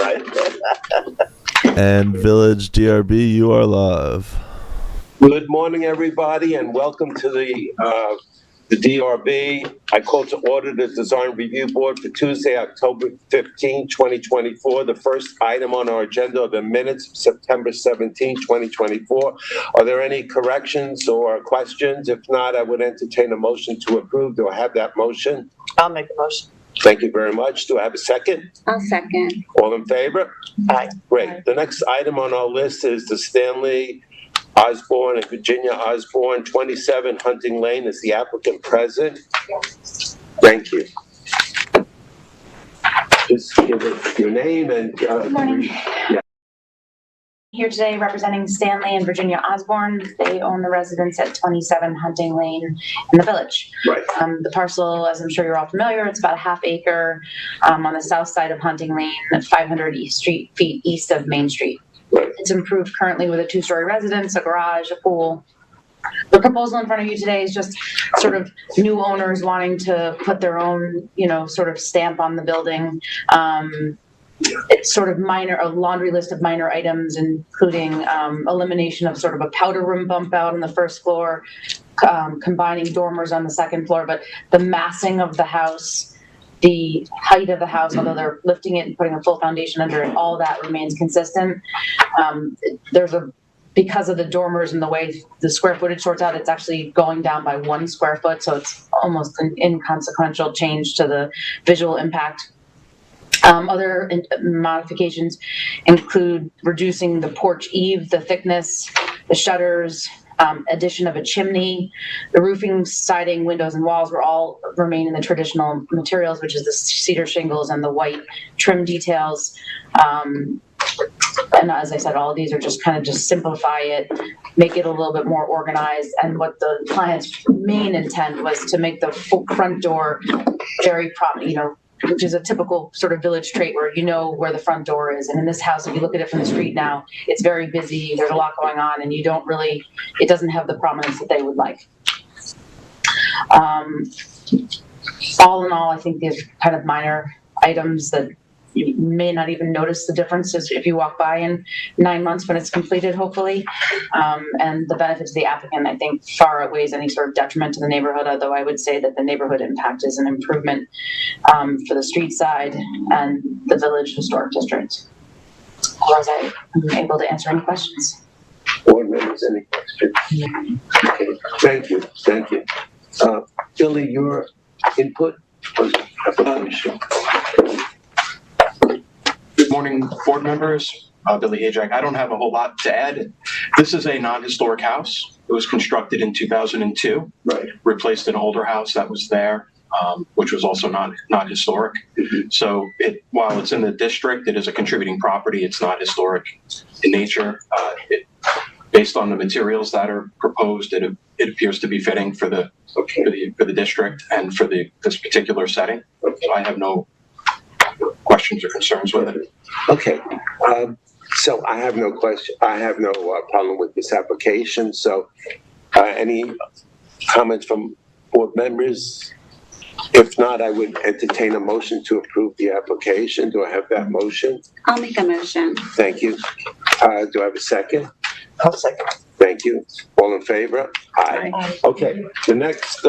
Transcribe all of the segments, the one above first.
Right. And Village DRB, you are live. Good morning, everybody, and welcome to the DRB. I call to order the Design Review Board for Tuesday, October 15, 2024. The first item on our agenda are the minutes of September 17, 2024. Are there any corrections or questions? If not, I would entertain a motion to approve. Do I have that motion? I'll make the motion. Thank you very much. Do I have a second? I'll second. All in favor? Aye. Great. The next item on our list is the Stanley Osborne and Virginia Osborne, 27 Hunting Lane. Is the applicant present? Thank you. Just give it your name and... Good morning. Yeah. Here today representing Stanley and Virginia Osborne. They own the residence at 27 Hunting Lane in the Village. Right. The parcel, as I'm sure you're all familiar, it's about a half acre on the south side of Hunting Lane, 500 feet east of Main Street. Right. It's improved currently with a 2-story residence, a garage, a pool. The proposal in front of you today is just sort of new owners wanting to put their own, sort of stamp on the building. It's sort of a laundry list of minor items, including elimination of sort of a powder room bump out on the first floor, combining dormers on the second floor, but the massing of the house, the height of the house, although they're lifting it and putting a full foundation under it, all that remains consistent. Because of the dormers and the way the square footage sorts out, it's actually going down by 1 square foot, so it's almost an inconsequential change to the visual impact. Other modifications include reducing the porch eave, the thickness, the shutters, addition of a chimney. The roofing, siding, windows, and walls will all remain in the traditional materials, which is the cedar shingles and the white trim details. And as I said, all of these are just kind of simplify it, make it a little bit more organized. And what the client's main intent was to make the front door very prominent, which is a typical sort of village trait where where the front door is. And in this house, if you look at it from the street now, it's very busy, there's a lot going on, and it doesn't have the prominence that they would like. All in all, I think these kind of minor items that you may not even notice the differences if you walk by in 9 months when it's completed, hopefully. And the benefit to the applicant, I think, far outweighs any sort of detriment to the neighborhood, although I would say that the neighborhood impact is an improvement for the street side and the Village Historic District. Otherwise, I'm able to answer any questions. Board members, any questions? Okay. Thank you. Thank you. Billy, your input on the application? Good morning, board members. Billy Hajak. I don't have a whole lot to add. This is a non-historic house. It was constructed in 2002. Right. Replaced an older house that was there, which was also not historic. Mm-hmm. So while it's in the district, it is a contributing property. It's not historic in nature. Based on the materials that are proposed, it appears to be fitting for the district and for this particular setting. Okay. So I have no questions or concerns with it. Okay. So I have no question. I have no problem with this application. So any comments from board members? If not, I would entertain a motion to approve the application. Do I have that motion? I'll make a motion. Thank you. Do I have a second? I'll second. Thank you. All in favor? Aye. Aye. Okay. The next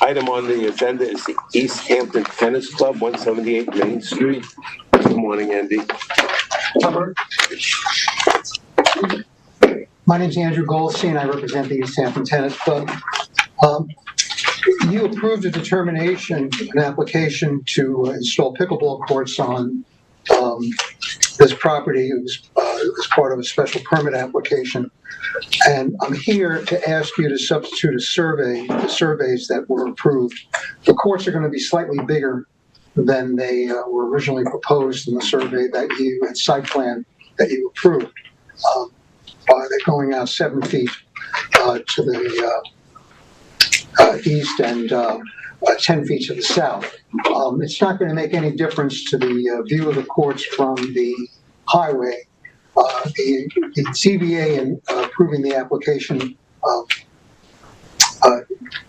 item on the agenda is the East Hampton Tennis Club, 178 Main Street. Good morning, Andy. My name's Andrew Goldstein. I represent the East Hampton Tennis Club. You approved a determination, an application to install pickleball courts on this property. It was as part of a special permit application. And I'm here to ask you to substitute a survey, the surveys that were approved. The courts are going to be slightly bigger than they were originally proposed in the survey that you had site plan that you approved. They're going out 7 feet to the east and 10 feet to the south. It's not going to make any difference to the view of the courts from the highway. The CBA in approving the application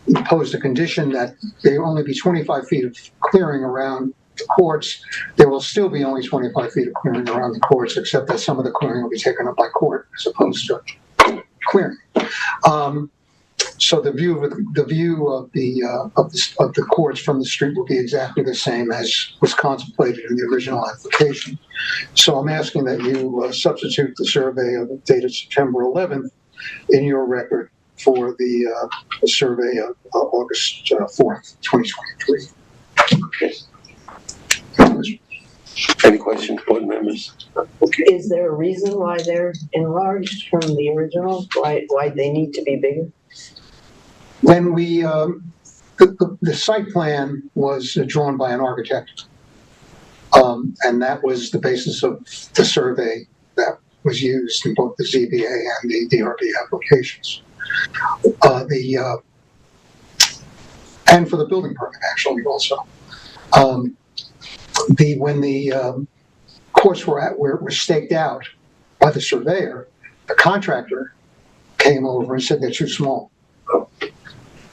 imposed a condition that there only be 25 feet of clearing around the courts, there will still be only 25 feet of clearing around the courts, except that some of the clearing will be taken up by court as opposed to clearing. So the view of the courts from the street will be exactly the same as was contemplated in the original application. So I'm asking that you substitute the survey dated September 11th in your record for the survey of August 4th, 2023. Any questions, board members? Okay. Is there a reason why they're enlarged from the original? Why they need to be bigger? When we, the site plan was drawn by an architect, and that was the basis of the survey that was used in both the ZBA and the DRB applications. And for the building permit, actually, also. When the courts were staked out by the surveyor, the contractor came over and said they're too small.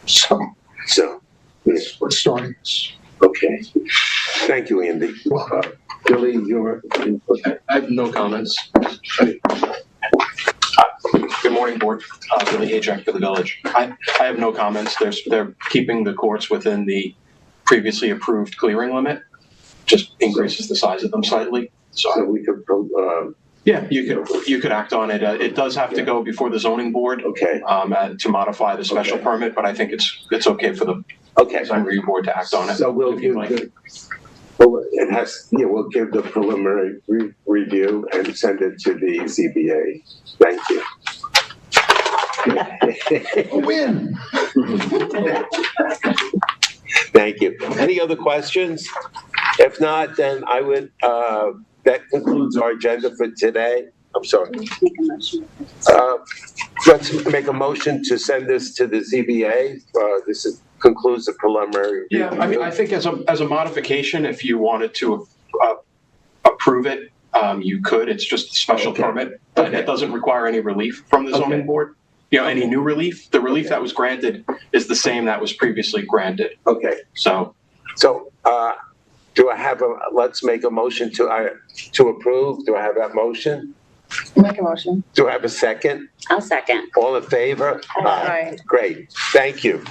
So Yes. we're starting this. Okay. Thank you, Andy. Billy, your input. I have no comments. Good morning, board. Billy Ajak for the village. I have no comments. They're keeping the courts within the previously approved clearing limit. Just increases the size of them slightly. So we could, Yeah, you could act on it. It does have to go before the zoning board, okay, to modify the special permit, but I think it's okay for the okay. design review board to act on it. So we'll if you'd give like. we'll give the preliminary review and send it to the ZBA. Thank you. A win! Thank you. Any other questions? If not, then I would, that concludes our agenda for today. I'm sorry. Make a motion. Let's make a motion to send this to the ZBA. Concludes the preliminary review. Yeah, I mean, I think as a modification, if you wanted to approve it, you could. It's just a special Okay. permit. Okay. It doesn't require any relief from the zoning Okay. board. You know, any new relief. The relief Okay. that was granted is the same that was previously granted. Okay, So so, do I have let's make a motion to approve. Do I have that motion? Make a motion. Do I have a second? I'll second. All in favor? Aye. Great, thank you.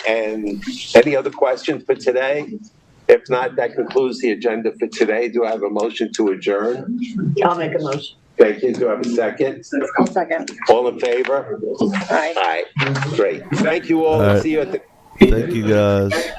And any other questions for today? If not, that concludes the agenda for today. Do I have a motion to adjourn? I'll make a motion. Thank you. Do I have a second? I'll second. All in favor? Aye. Aye. Great. Thank you all. All right. See you at the. Thank you, guys.